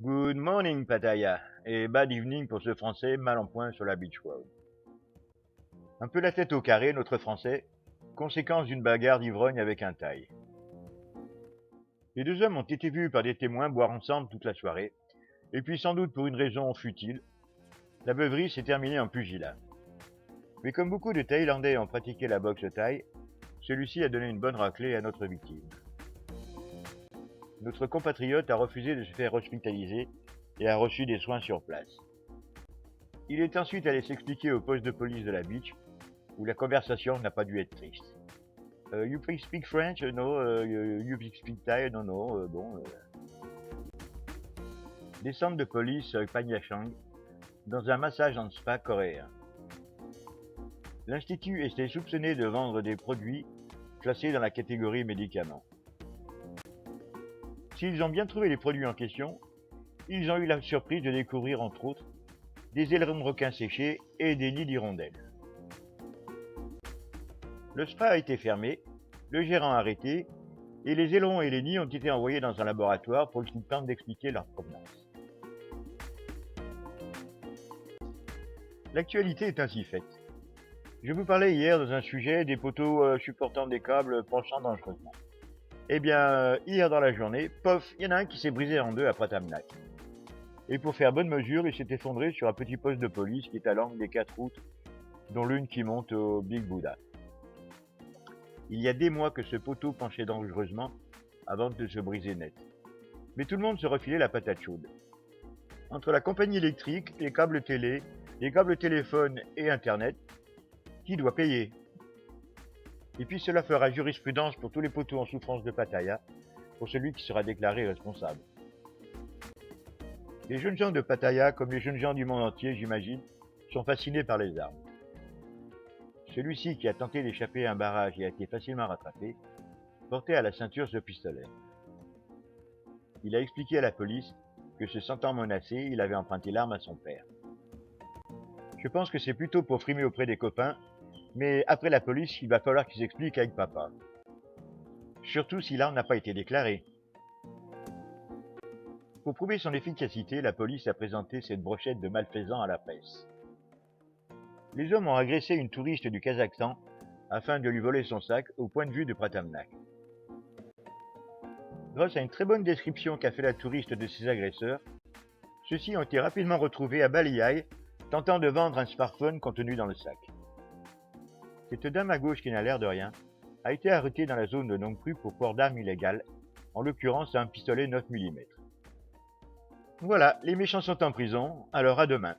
Good morning, Pattaya, et bad evening pour ce Français mal en point sur la Beach Road. Un peu la tête au carré, notre Français, conséquence d'une bagarre d'ivrogne avec un Thaï. Les deux hommes ont été vus par des témoins boire ensemble toute la soirée, et puis sans doute pour une raison futile, la beuverie s'est terminée en pugilat. Mais comme beaucoup de Thaïlandais ont pratiqué la boxe thaï, celui-ci a donné une bonne raclée à notre victime. Notre compatriote a refusé de se faire hospitaliser et a reçu des soins sur place. Il est ensuite allé s'expliquer au poste de police de la Beach, où la conversation n'a pas dû être triste. You speak French? No. You speak Thai? No, no. Descente de police Panyachang, dans un massage en spa coréen. L'institut était soupçonné de vendre des produits classés dans la catégorie médicaments. S'ils ont bien trouvé les produits en question, ils ont eu la surprise de découvrir entre autres des ailerons de requins séchés et des nids d'hirondelles. Le spa a été fermé, le gérant arrêté, et les ailerons et les nids ont été envoyés dans un laboratoire pour qu'ils tentent d'expliquer leur provenance. L'actualité est ainsi faite. Je vous parlais hier dans un sujet des poteaux supportant des câbles penchant dangereusement. Eh bien, hier dans la journée, pof, il y en a un qui s'est brisé en deux à Pratamnak. Et pour faire bonne mesure, il s'est effondré sur un petit poste de police qui est à l'angle des 4 routes, dont l'une qui monte au Big Buddha. Il y a des mois que ce poteau penchait dangereusement avant de se briser net. Mais tout le monde se refilait la patate chaude. Entre la compagnie électrique, les câbles télé, les câbles téléphone et Internet, qui doit payer? Et puis cela fera jurisprudence pour tous les poteaux en souffrance de Pattaya, pour celui qui sera déclaré responsable. Les jeunes gens de Pattaya, comme les jeunes gens du monde entier, j'imagine, sont fascinés par les armes. Celui-ci qui a tenté d'échapper à un barrage et a été facilement rattrapé, portait à la ceinture ce pistolet. Il a expliqué à la police que se sentant menacé, il avait emprunté l'arme à son père. Je pense que c'est plutôt pour frimer auprès des copains, mais après la police, il va falloir qu'il s'explique avec papa. Surtout si l'arme n'a pas été déclarée. Pour prouver son efficacité, la police a présenté cette brochette de malfaisants à la presse. Les hommes ont agressé une touriste du Kazakhstan afin de lui voler son sac au point de vue de Pratamnak. Grâce à une très bonne description qu'a fait la touriste de ses agresseurs, ceux-ci ont été rapidement retrouvés à Baliai, tentant de vendre un smartphone contenu dans le sac. Cette dame à gauche qui n'a l'air de rien a été arrêtée dans la zone de Nong Pru pour port d'armes illégales, en l'occurrence un pistolet 9 mm. Voilà, les méchants sont en prison, alors à demain.